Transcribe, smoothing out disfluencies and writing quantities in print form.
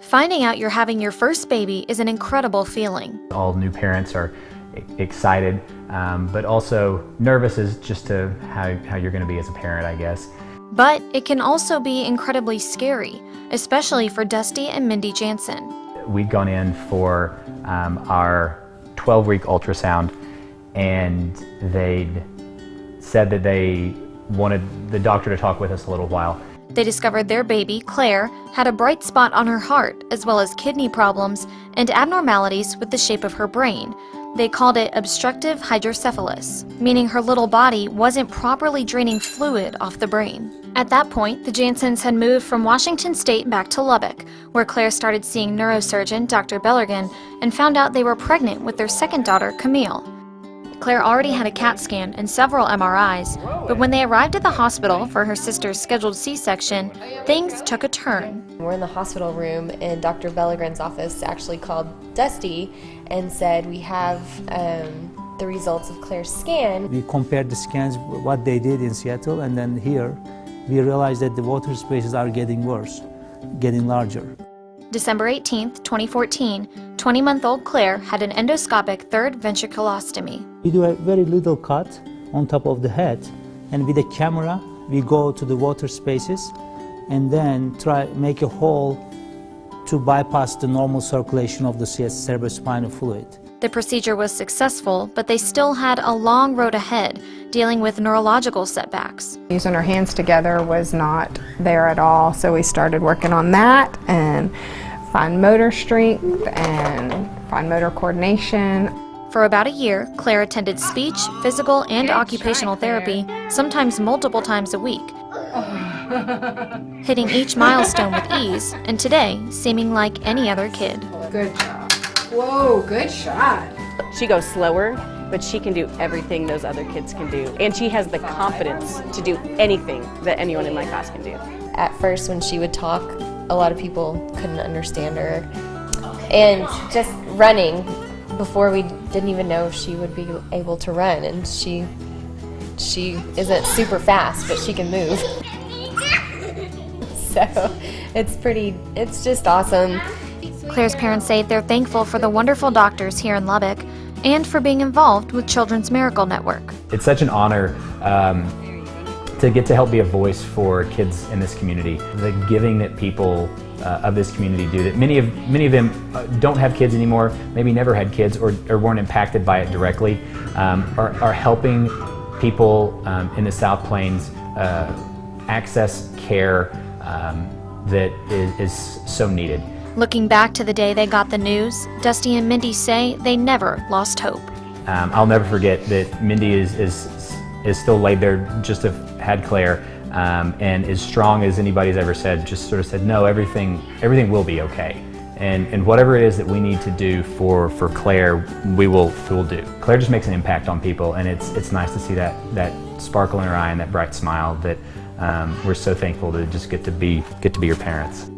Finding out you're having your first baby is an incredible feeling. All new parents are excited, but also nervous as just to how you're going to be as a parent, I guess. But it can also be incredibly scary, especially for Dusty and Mindy Janssen. We'd gone in for our 12-week ultrasound, and they'd said that they wanted the doctor to talk with us a little while. They discovered their baby, Claire, had a bright spot on her heart, as well as kidney problems and abnormalities with the shape of her brain. They called it obstructive hydrocephalus, meaning her little body wasn't properly draining fluid off the brain. At that point, the Janssens had moved from Washington State back to Lubbock, where Claire started seeing neurosurgeon Dr. Bellergan and found out they were pregnant with their second daughter, Camille. Claire already had a CAT scan and several MRIs, but when they arrived at the hospital for her sister's scheduled C-section, things took a turn. We're in the hospital room, and Dr. Bellegrin's office actually called Dusty and said, we have the results of Claire's scan. We compared the scans, what they did in Seattle, and then here, we realized that the water spaces are getting worse, getting larger. December 18, 2014, 20-month-old Claire had an endoscopic third ventriculostomy. We do a very little cut on top of the head, and with a camera, we go to the water spaces and then make a hole to bypass the normal circulation of the cerebrospinal fluid. The procedure was successful, but they still had a long road ahead, dealing with neurological setbacks. Using our hands together was not there at all, so we started working on that and fine motor strength and fine motor coordination. For about a year, Claire attended speech, physical, and occupational therapy, sometimes multiple times a week, hitting each milestone with ease, and today seeming like any other kid. Good job. Whoa, good shot. She goes slower, but she can do everything those other kids can do. And she has the confidence to do anything that anyone in my class can do. At first, when she would talk, a lot of people couldn't understand her. And just running, before we didn't even know if she would be able to run. And she isn't super fast, but she can move. So it's just awesome. Claire's parents say they're thankful for the wonderful doctors here in Lubbock and for being involved with Children's Miracle Network. It's such an honor to get to help be a voice for kids in this community. The giving that people of this community do, that many of them don't have kids anymore, maybe never had kids or weren't impacted by it directly, are helping people in the South Plains access care that is so needed. Looking back to the day they got the news, Dusty and Mindy say they never lost hope. I'll never forget that Mindy is still laid there, just to have had Claire, and as strong as anybody's ever said, just sort of said, no, everything will be okay. And whatever it is that we need to do for Claire, we will do. Claire just makes an impact on people, and it's nice to see that sparkle in her eye and that bright smile that we're so thankful to just get to be your parents.